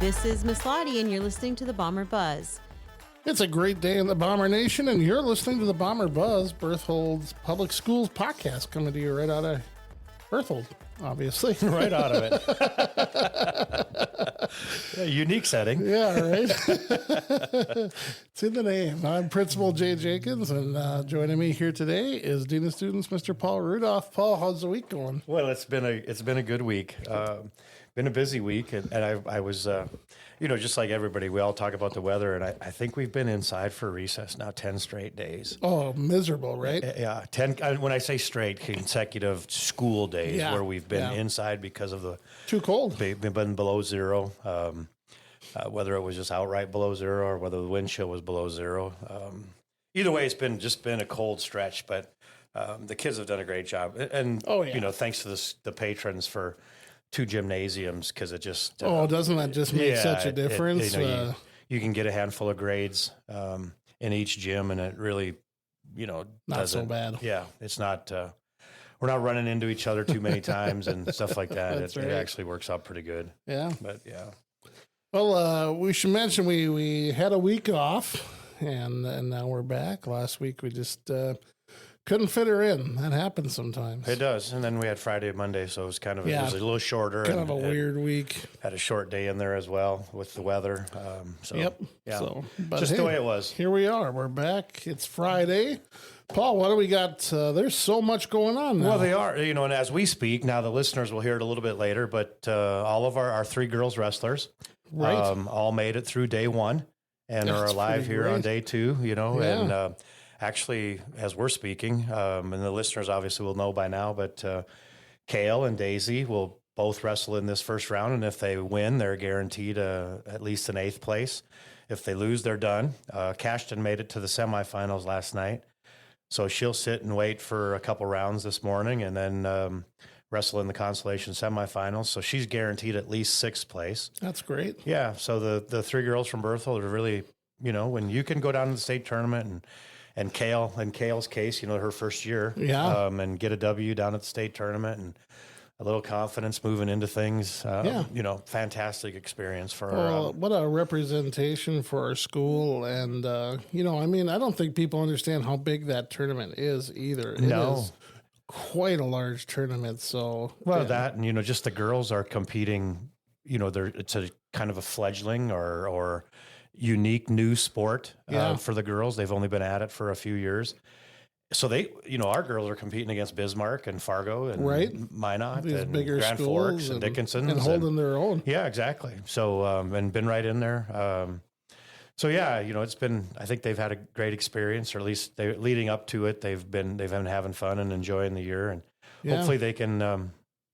This is Miss Lottie, and you're listening to the Bomber Buzz. It's a great day in the Bomber Nation, and you're listening to the Bomber Buzz, Berthold's Public Schools podcast, coming to you right out of Berthold, obviously. Right out of it. Yeah, unique setting. Yeah, right? It's in the name. I'm Principal Jay Jenkins, and joining me here today is Dean of Students, Mr. Paul Rudolph. Paul, how's the week going? Well, it's been a good week. Been a busy week, and I was, just like everybody, we all talk about the weather, and I think we've been inside for recess now 10 straight days. Oh, miserable, right? Yeah, 10, when I say straight, consecutive school days where we've been inside because of the... Too cold. We've been below zero, whether it was just outright below zero or whether the wind chill was below zero. Either way, it's been a cold stretch, but the kids have done a great job. And, thanks to the patrons for... 2 gymnasiums, because it just doesn't that just make such a difference? You can get a handful of grades in each gym, and it really not so bad. Yeah, it's not we're not running into each other too many times and stuff like that. It actually works out pretty good. But well, we should mention we had a week off, and now we're back. Last week we just couldn't fit her in. That happens sometimes. It does. And then we had Friday and Monday, so it was it was a little shorter. Kind of a weird week. Had a short day in there as well with the weather. Yep. Yeah. So, but just the way it was. Here we are. We're back. It's Friday. Paul, what do we got? There's so much going on now. Well, they are. And as we speak, now the listeners will hear it a little bit later, but all of our 3 girls wrestlers all made it through day 1 and are alive here on day 2, and actually, as we're speaking, and the listeners obviously will know by now, but Kale and Daisy will both wrestle in this first round, and if they win, they're guaranteed at least an 8th place. If they lose, they're done. Cashton made it to the semifinals last night, so she'll sit and wait for a couple rounds this morning, and then wrestle in the consolation semifinals. So she's guaranteed at least 6th place. That's great. Yeah, so the 3 girls from Berthold are really, when you can go down to the state tournament and Kale's case, her first year, and get a W down at the state tournament and a little confidence moving into things. Fantastic experience for her. Well, what a representation for our school. And, I don't think people understand how big that tournament is either. It is quite a large tournament. So, that, and, just the girls are competing, it's a kind of a fledgling or unique new sport for the girls. They've only been at it for a few years. So they, our girls are competing against Bismarck and Fargo and Minot these and bigger Grand Forks and Dickinson. And holding their own. Yeah, exactly. So, and been right in there. It's been, I think they've had a great experience, or at least leading up to it, they've been having fun and enjoying the year. And hopefully they can,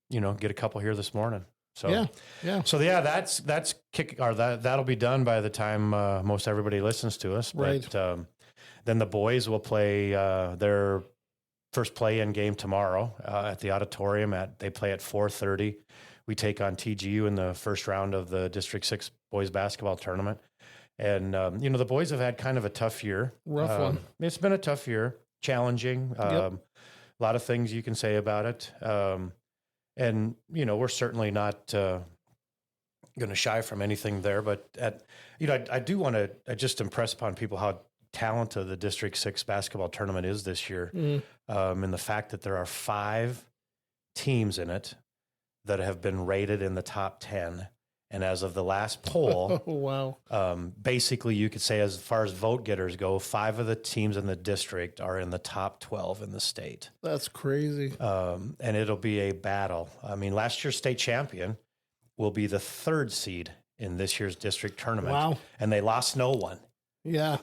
get a couple here this morning. So that's kick, or that'll be done by the time most everybody listens to us. But then the boys will play their first play-in game tomorrow at the auditorium. They play at 4:30. We take on TGU in the first round of the District 6 boys basketball tournament. And the boys have had kind of a tough year. Rough one. It's been a tough year, challenging. A lot of things you can say about it. And, we're certainly not going to shy from anything there. But, I do want to just impress upon people how talented the District 6 basketball tournament is this year. And the fact that there are 5 teams in it that have been rated in the top 10. And as of the last poll, basically you could say as far as vote getters go, 5 of the teams in the district are in the top 12 in the state. That's crazy. And it'll be a battle. I mean, last year's state champion will be the 3rd seed in this year's district tournament. Wow. And they lost no one. Yeah.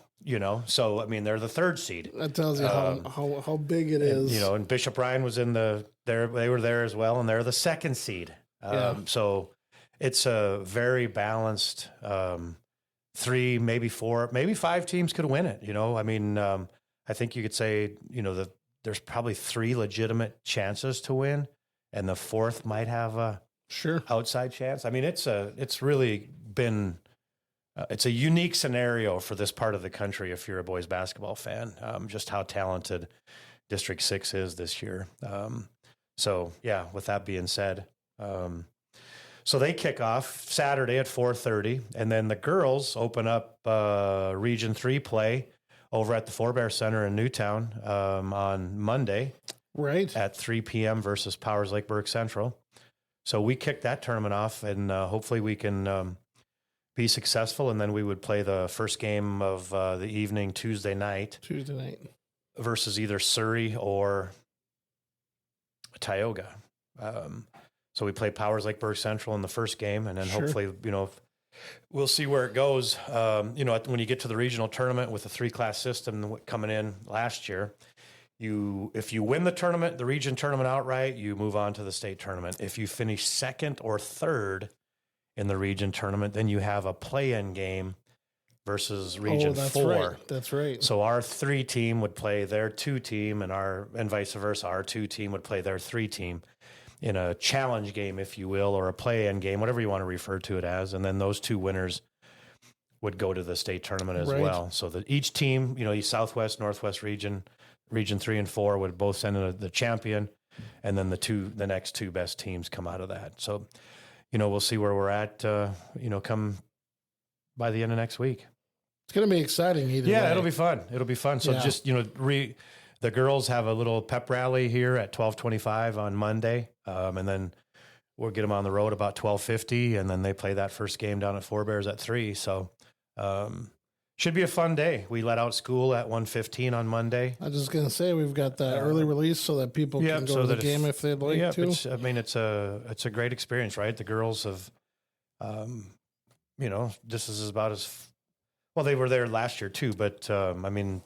So, I mean, they're the 3rd seed. That tells you how big it is. And Bishop Ryan was they were there as well, and they're the 2nd seed. So it's a very balanced 3, maybe 4, maybe 5 teams could win it. I think you could say, there's probably 3 legitimate chances to win, and the 4th might have a outside chance. I mean, it's really been it's a unique scenario for this part of the country if you're a boys basketball fan. Just how talented District 6 is this year. So yeah, with that being said, so they kick off Saturday at 4:30, and then the girls open up Region 3 play over at the Forebear Center in Newtown on Monday, right, at 3 p.m. versus Powers Lake Burke Central. So we kicked that tournament off, and hopefully we can be successful, and then we would play the first game of the evening Tuesday night versus either Surrey or Tioga. So we play Powers Lake Burke Central in the first game, and then hopefully, we'll see where it goes. When you get to the regional tournament with the 3-class system coming in last year, if you win the tournament, the region tournament outright, you move on to the state tournament. If you finish second or third in the region tournament, then you have a play-in game versus Region 4. Right. That's right. So our 3 team would play their 2 team, and vice versa. Our 2 team would play their 3 team in a challenge game, if you will, or a play-in game, whatever you want to refer to it as. And then those 2 winners would go to the state tournament as well. So that each team, Southwest, Northwest region, Region 3 and 4 would both send in the champion, and then the next 2 best teams come out of that. So, we'll see where we're at, come by the end of next week. It's going to be exciting either way. It'll be fun. So just, the girls have a little pep rally here at 12:25 on Monday. And then we'll get them on the road about 12:50, and then they play that first game down at Forebears at 3. So, should be a fun day. We let out school at 1:15 on Monday. I was just going to say, we've got that early release so that people can go to the game if they'd like to. It's a great experience, right? The girls have, this is about as well. They were there last year too, but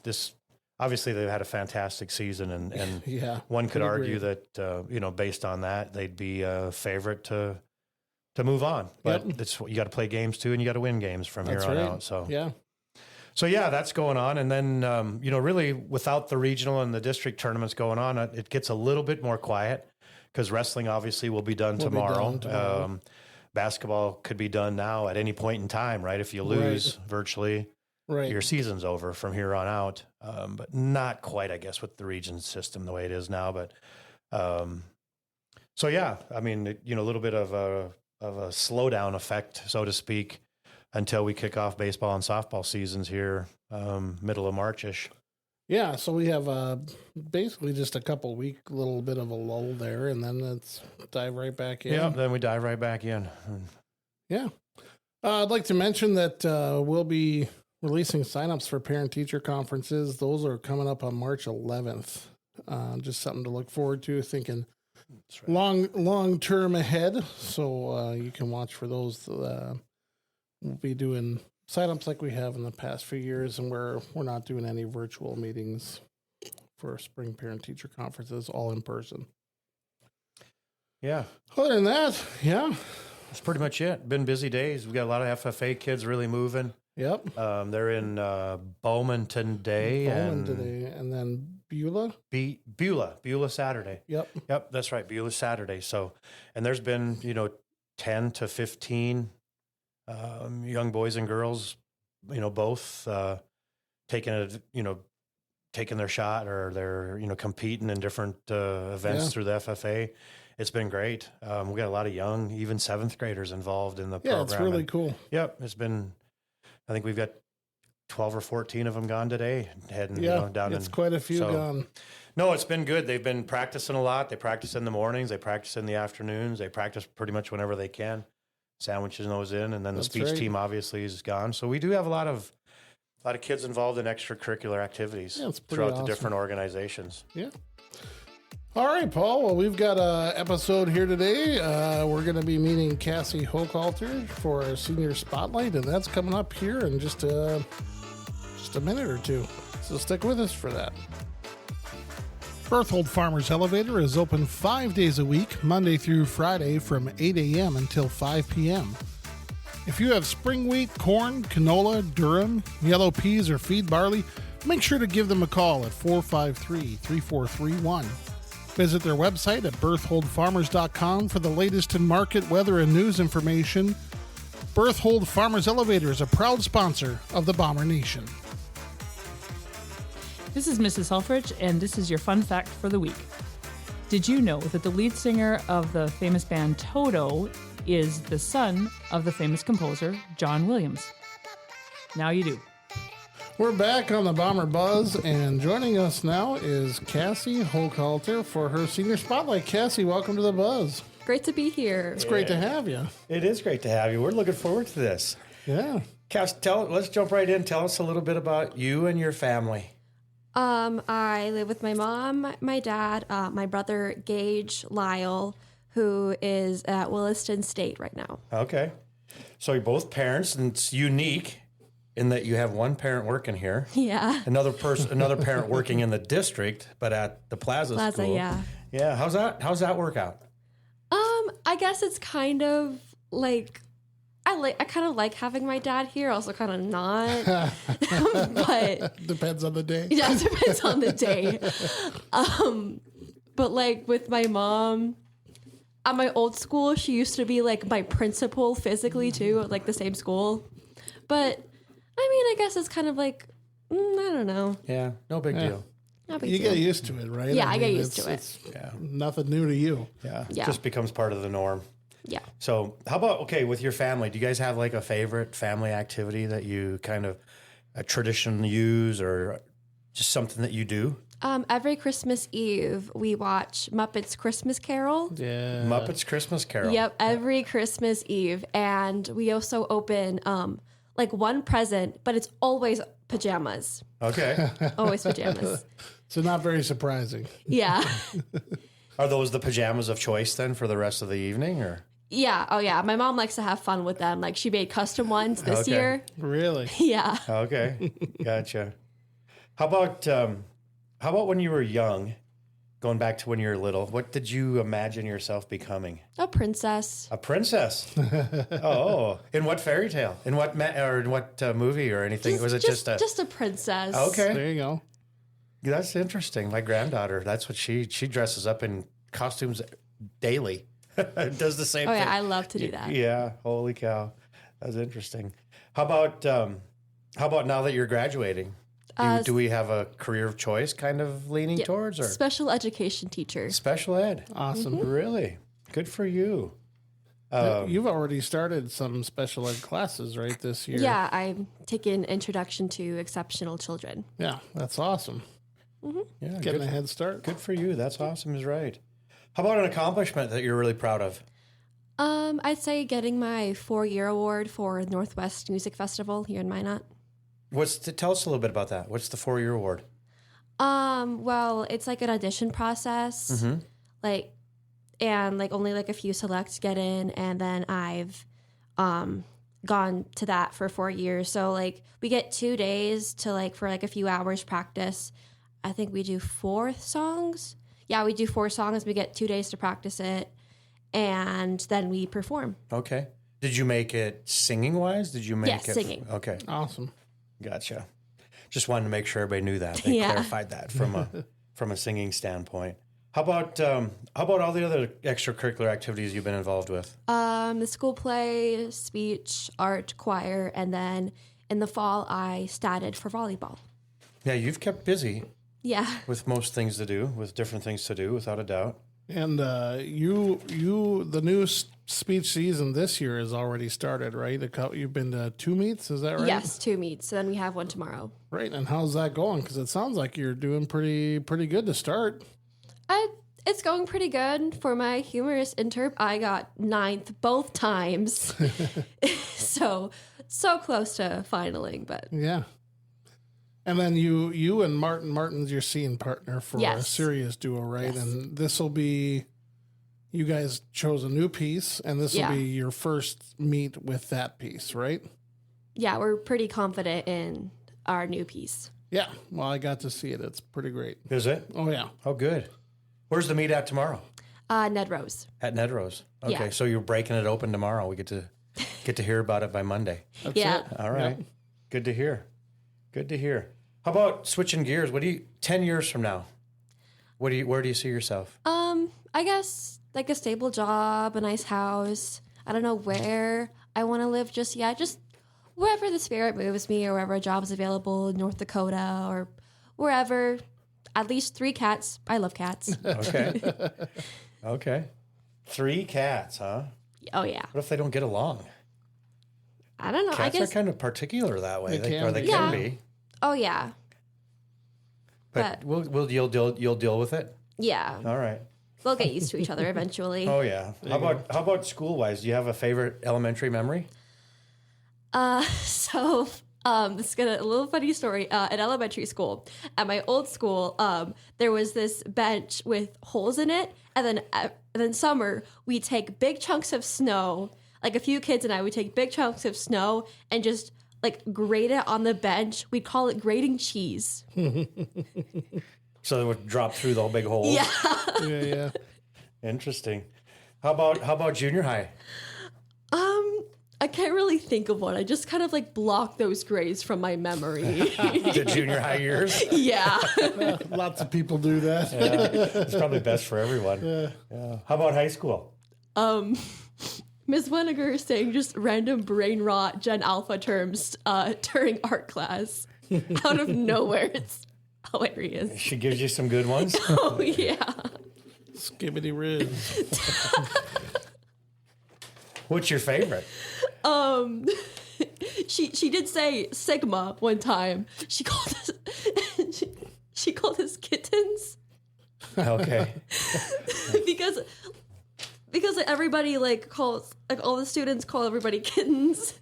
this obviously they've had a fantastic season, and one could argue that based on that they'd be a favorite to move on. But you got to play games too, and you got to win games from here on out. So that's going on. And then, really without the regional and the district tournaments going on, it gets a little bit more quiet because wrestling obviously will be done tomorrow. Basketball could be done now at any point in time, right? If you lose virtually, your season's over from here on out. But not quite, I guess, with the region system the way it is now. But a little bit of a slowdown effect, so to speak, until we kick off baseball and softball seasons here, middle of March-ish. Yeah, so we have basically just a couple week, little bit of a lull there, and then let's dive right back in. Yeah, then we dive right back in. Yeah. I'd like to mention that we'll be releasing signups for parent-teacher conferences. Those are coming up on March 11th. Just something to look forward to, thinking long term ahead. So you can watch for those. We'll be doing signups like we have in the past few years, and we're not doing any virtual meetings for spring parent-teacher conferences, all in person. Yeah. Other than that, that's pretty much it. Been busy days. We got a lot of FFA kids really moving. Yep. They're in Bowman today. And then Beulah? Beulah Saturday. Yep, that's right. Beulah Saturday. So, and there's been, 10 to 15 young boys and girls, both taking their shot, or they're, competing in different events through the FFA. It's been great. We got a lot of young, even 7th graders involved in the program. Yeah, it's really cool. Yep. It's been, I think we've got 12 or 14 of them gone today, heading down. It's quite a few gone. No, it's been good. They've been practicing a lot. They practice in the mornings. They practice in the afternoons. They practice pretty much whenever they can. Sandwiches those in, and then the speech team obviously is gone. So we do have a lot of kids involved in extracurricular activities throughout the different organizations. Yeah. All right, Paul. Well, we've got an episode here today. We're going to be meeting Kassydy Hochhalter for our senior spotlight, and that's coming up here in just a minute or two. So stick with us for that. Berthold Farmers Elevator is open 5 days a week, Monday through Friday from 8 a.m. until 5 p.m. If you have spring wheat, corn, canola, durum, yellow peas, or feed barley, make sure to give them a call at 453-3431. Visit their website at bertholdfarmers.com for the latest in market, weather, and news information. Berthold Farmers Elevator is a proud sponsor of the Bomber Nation. This is Mrs. Helfrich, and this is your fun fact for the week. Did you know that the lead singer of the famous band Toto is the son of the famous composer John Williams? Now you do. We're back on the Bomber Buzz, and joining us now is Kassydy Hochhalter for her Senior Spotlight. Cassie, welcome to the Buzz. Great to be here. It's great to have you. It is great to have you. We're looking forward to this. Yeah. Cass, let's jump right in. Tell us a little bit about you and your family. I live with my mom, my dad, my brother Gage Lyle, who is at Williston State right now. Okay. So you're both parents, and it's unique in that you have one parent working here. Yeah. Another parent working in the district, but at the Plaza School. Yeah. Yeah. How's that work out? I guess it's kind of like I kind of like having my dad here, also kind of not. But Depends on the day. yeah, it depends on the day. But like with my mom at my old school, she used to be like my principal physically too, at like the same school. But I mean, I guess it's kind of like I don't know. Yeah. No big deal. No big You deal. get used to it, right? Yeah, I get mean, used to it. It's nothing new to you. Yeah. Yeah. It just becomes part of the norm. Yeah. So how about, with your family, do you guys have like a favorite family activity that you kind of a tradition use or just something that you do? Every Christmas Eve, we watch Muppets Christmas Carol. Yeah. Muppets Christmas Carol. Yep, every Christmas Eve. And we also open like one present, but it's always pajamas. Okay. Always pajamas. So not very surprising. Yeah. Are those the pajamas of choice then for the rest of the evening, or? Yeah. Oh, yeah. My mom likes to have fun with them. Like she made custom ones this Okay. year. Really? Yeah. Okay. Gotcha. How about when you were young, going back to when you were little, what did you imagine yourself becoming? A princess. A princess. Oh, in what fairy tale? In what movie or anything? Was it just a princess? Okay. There you go. That's interesting. My granddaughter, that's what she dresses up in costumes daily. Does the same Oh thing. yeah, I love to do that. Yeah, holy cow. That's interesting. How about now that you're graduating? Do we have a career of choice kind of leaning towards, or Special education teacher. special ed? Awesome. Really? Good for you. You've already started some special ed classes, right, this year? Yeah, I'm taking Introduction to Exceptional Children. Yeah, that's awesome. Yeah, Getting good, a head start. good for you. That's awesome is right. How about an accomplishment that you're really proud of? I'd say getting my 4-year award for Northwest Music Festival here in Minot. Tell us a little bit about that. What's the 4-year award? Well, it's like an audition process, like, and like only like a few selects get in, and then I've gone to that for 4 years. So like we get 2 days to like for like a few hours practice. I think we do 4 songs. Yeah, we do 4 songs. We get 2 days to practice it, and then we perform. Okay. Did you make it singing wise? Did you make Yes, it singing. Okay. Awesome. Gotcha. Just wanted to make sure everybody knew that. They Yeah. clarified that from a singing standpoint. How about all the other extracurricular activities you've been involved with? The school play, speech, art, choir, and then in the fall I started for volleyball. Yeah, you've kept busy Yeah. with most things to do, with different things to do, without a doubt. And the new speech season this year has already started, right? You've been to 2 meets, is that right? Yes, 2 meets. So then we have one tomorrow. Right. And how's that going? Because it sounds like you're doing pretty good to start. It's going pretty good. For my humorous interp, I got 9th both times. so close to finaling, but Yeah. And then you and Martin's your scene partner for a Yes. serious duo, right? Yes. And this will be, you guys chose a new piece, and this will Yeah. be your first meet with that piece, right? yeah, we're pretty confident in our new piece. Yeah. Well, I got to see it. It's pretty great. Is it? Oh, yeah. Oh, good. Where's the meet at tomorrow? Ned Rose. At Ned Rose. Okay, Yeah. so you're breaking it open tomorrow. We get to hear about it by Monday. That's Yeah. it. All right. Yep. Good to hear. Good to hear. How about switching gears? 10 years from now? Where do you see yourself? I guess like a stable job, a nice house. I don't know where I want to live just yet. Just wherever the spirit moves me, or wherever a job is available in North Dakota, or wherever. At least 3 cats. I love cats. Okay. Okay. 3 cats, huh? Oh yeah. What if they don't get along? I don't know. Cats I guess. are kind of particular that way. They can Or they be. can Yeah. be. Oh yeah. But you'll deal with it. Yeah. All right. We'll get used to each other eventually. Oh yeah. How about school wise? Do you have a favorite elementary memory? So this is a little funny story. At elementary school, at my old school, there was this bench with holes in it, and then summer we take big chunks of snow. Like a few kids and I would take big chunks of snow and just like grate it on the bench. We'd call it grating cheese. So it would drop through the whole big holes. Yeah. Yeah. Interesting. How about junior high? I can't really think of one. I just kind of like block those grades from my memory. The junior high years? Yeah. Lots of people do that. Yeah. It's probably best for everyone. Yeah. How about high school? Ms. Weniger is saying just random brain rot Gen Alpha terms during art class. Out of nowhere. It's hilarious. She gives you some good ones. Oh, yeah. Skibbity Riz. What's your favorite? She did say Sigma one time. She called us she called us kittens Okay. because everybody like calls like all the students call everybody kittens.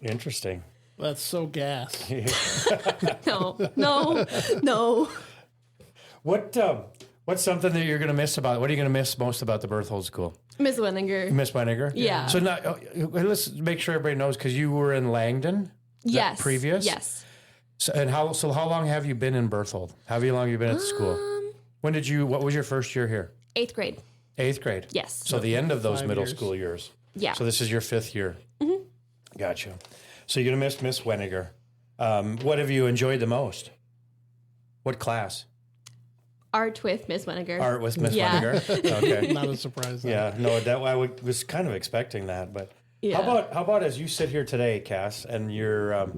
Interesting. That's so gas. No. What's something that you're going to miss about? What are you going to miss most about the Berthold School? Ms. Weniger. Miss Weniger? Yeah. So now, let's make sure everybody knows because you were in Langdon. Yes. Previous. Yes. So how long have you been in Berthold? How long have you been at the school? What was your first year here? 8th grade. 8th grade. Yes. So the end of those 5 middle years. school years. Yeah. So this is your 5th year. Mm-hmm. Gotcha. So you're going to miss Miss Weniger. What have you enjoyed the most? What class? Art with Ms. Weniger. Art with Miss Yeah. Weniger. Okay. Not a surprise. Then. Yeah, no, was kind of expecting that, but Yeah. how about as you sit here today, Cass, and you're,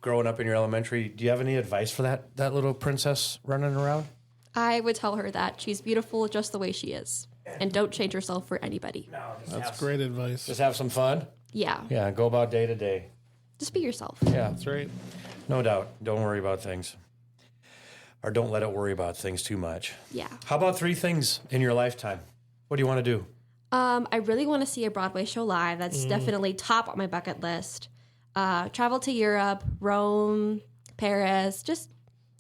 growing up in your elementary, do you have any advice for that little princess running around? I would tell her that she's beautiful just the way she is, and don't change herself for anybody. No, That's great advice. Just have some fun. Yeah. Yeah, go about day to day. Just be yourself. Yeah, That's right. no doubt. Don't worry about things, or don't let it worry about things too much. Yeah. How about 3 things in your lifetime? What do you want to do? I really want to see a Broadway show live. That's definitely top on my bucket list. Travel to Europe, Rome, Paris, just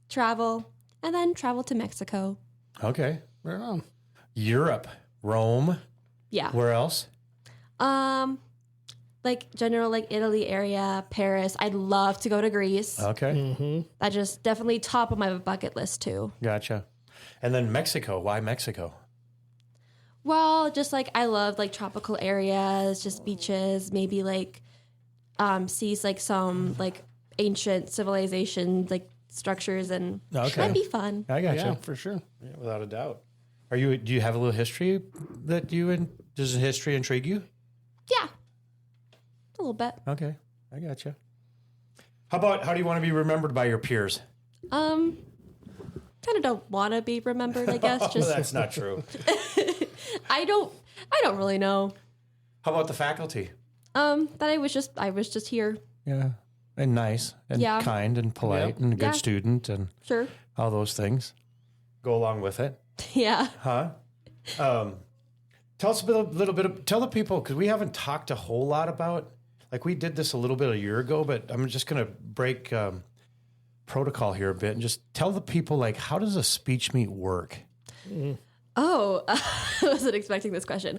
travel, and then travel to Mexico. Okay, Right on. Europe, Rome. Yeah. Where else? Like general like Italy area, Paris. I'd love to go to Greece. Okay, That just definitely top of my bucket list too. gotcha. And then Mexico. Why Mexico? Well, just like I love like tropical areas, just beaches, maybe like sees like some like ancient civilization like structures and Okay. that'd be fun. I gotcha. Yeah, for sure. Yeah, without a doubt. Do you have a little history does history intrigue you? Yeah. A little bit. Okay, I gotcha. How do you want to be remembered by your peers? Kind of don't want to be remembered, I guess. Just That's not true. I don't really know. How about the faculty? That I was just here. Yeah, and nice and Yeah. kind and polite and a good Yeah. student and Sure. all those things. Go along with it, Yeah. huh? Tell us tell the people, because we haven't talked a whole lot about, like we did this a little bit a year ago, but I'm just going to break protocol here a bit and just tell the people, like, how does a speech meet work? Oh, I wasn't expecting this question.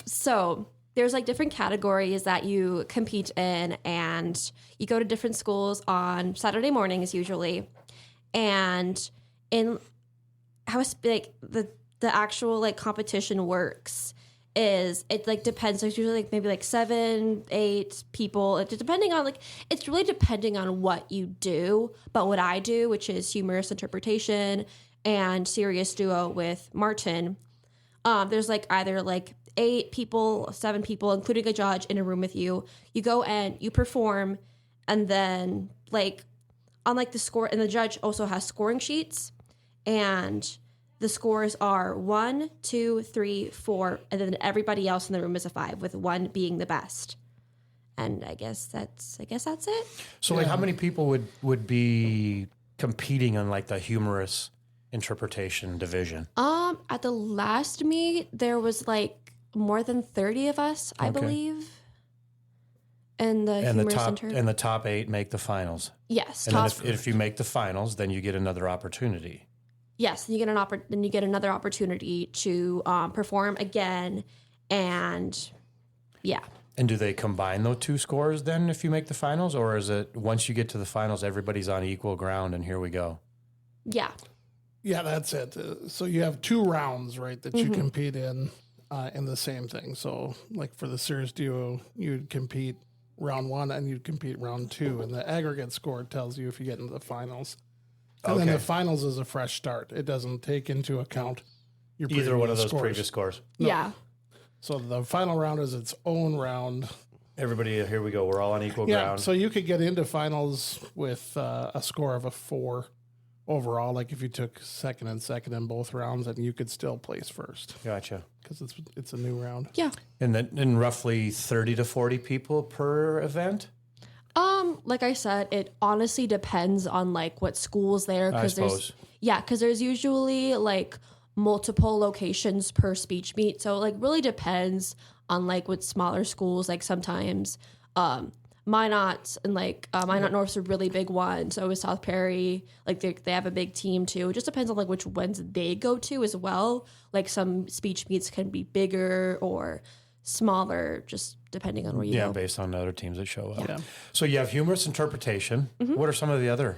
So there's like different categories that you compete in, and you go to different schools on Saturday mornings usually. And in how like the actual like competition works is it like depends. There's usually like maybe like 7, 8 people. Depending on like it's really depending on what you do. But what I do, which is humorous interpretation and serious duo with Martin, there's like either like 8 people, 7 people, including a judge in a room with you. You go and you perform, and then like unlike the score, and the judge also has scoring sheets, and the scores are 1, 2, 3, 4, and then everybody else in the room is a 5, with 1 being the best. And I guess that's it. So, like, how many people would be competing on like the humorous interpretation division? At the last meet, there was like more than 30 of us, I believe. And the top 8 make the finals. Yes. And then if you make the finals, then you get another opportunity. Yes, you get another opportunity to perform again, and yeah. And do they combine those 2 scores then if you make the finals, or is it once you get to the finals, everybody's on equal ground and here we go? Yeah. Yeah, that's it. So you have 2 rounds, right, that you compete in the same thing. So, like for the Sears Duo, you'd compete round 1 and you'd compete round 2, and the aggregate score tells you if you get into the finals. And then the finals is a fresh start. It doesn't take into account your either one of those scores. previous scores. No. Yeah. So the final round is its own round. Everybody, here we go. We're all on equal ground. So you could get into finals with a score of a 4 overall. Like if you took second in both rounds, and you could still place first Gotcha. because it's a new round. Yeah. And then roughly 30 to 40 people per event? Like I said, it honestly depends on like what school's there. I suppose. Because there's usually like multiple locations per speech meet. So like really depends on like with smaller schools. Like sometimes Minot and like Minot North's a really big one. So is South Perry. Like they have a big team too. It just depends on like which ones they go to as well. Like some speech meets can be bigger or smaller, just depending on where you go. Yeah, based on the other teams that show up. Yeah. So you have humorous interpretation. What are some of the other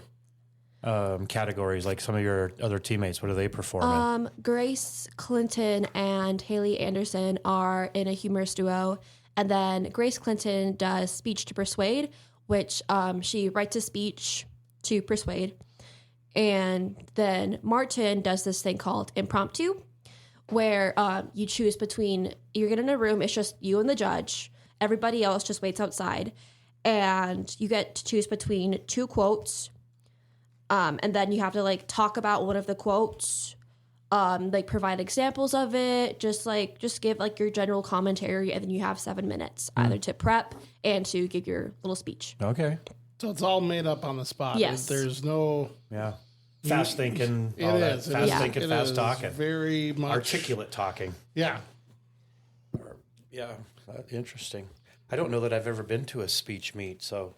categories, like some of your other teammates? What do they perform in? Grace Clinton and Haley Anderson are in a humorous duo. And then Grace Clinton does speech to persuade, which she writes a speech to persuade. And then Martin does this thing called impromptu, where you choose between, you get in a room, it's just you and the judge. Everybody else just waits outside. And you get to choose between 2 quotes. And then you have to like talk about one of the quotes, like provide examples of it, just give like your general commentary, and then you have 7 minutes either to prep and to give your little speech. Okay. So it's all made up on the spot. Yes. There's no... Yeah. Fast thinking. It all that. is. Fast Yeah. thinking, It fast is talking. very much... Articulate talking. Yeah. Yeah. Interesting. I don't know that I've ever been to a speech meet, so...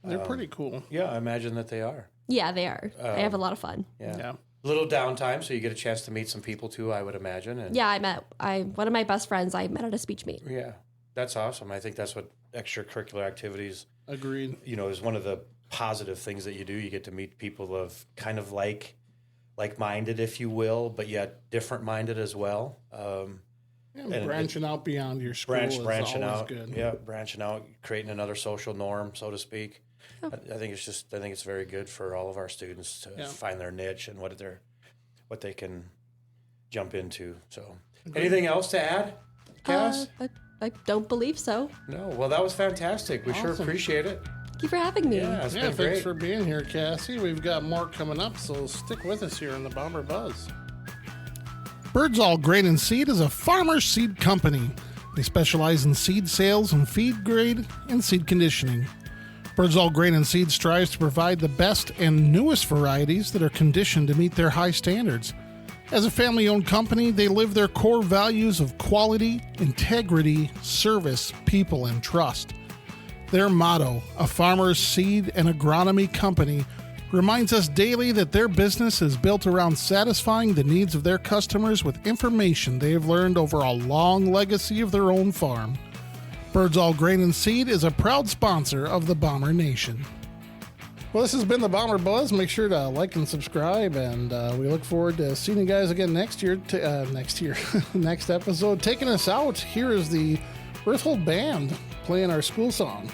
They're pretty cool. Yeah, I imagine that they are. Yeah, they are. They have a lot of fun. Yeah. A little downtime, so you get a chance to meet some people too, I would imagine. And Yeah, one of my best friends I met at a speech meet. yeah, that's awesome. I think that's what extracurricular activities, Agreed. is one of the positive things that you do. You get to meet people of kind of like-minded, if you will, but yet different-minded as well. And branching out beyond your school is branching always out, good. yeah, branching out, creating another social norm, so to speak. I think it's very good for all of our students to find their niche and what they can jump into. So, anything else to add, Cass? I don't believe so. No. Well, that was fantastic. We sure appreciate it. Thank you for having me. Yeah, it's been Thanks great. for being here, Cassie. We've got more coming up, so stick with us here in the Bomber Buzz. Birdsall Grain and Seed is a farmer seed company. They specialize in seed sales and feed grade and seed conditioning. Birdsall Grain and Seed strives to provide the best and newest varieties that are conditioned to meet their high standards. As a family-owned company, they live their core values of quality, integrity, service, people, and trust. Their motto, a farmer's seed and agronomy company, reminds us daily that their business is built around satisfying the needs of their customers with information they have learned over a long legacy of their own farm. Birdsall Grain and Seed is a proud sponsor of the Bomber Nation. Well, this has been the Bomber Buzz. Make sure to like and subscribe, and we look forward to seeing you guys again next episode. Taking us out, here is the Earthhold Band playing our school song.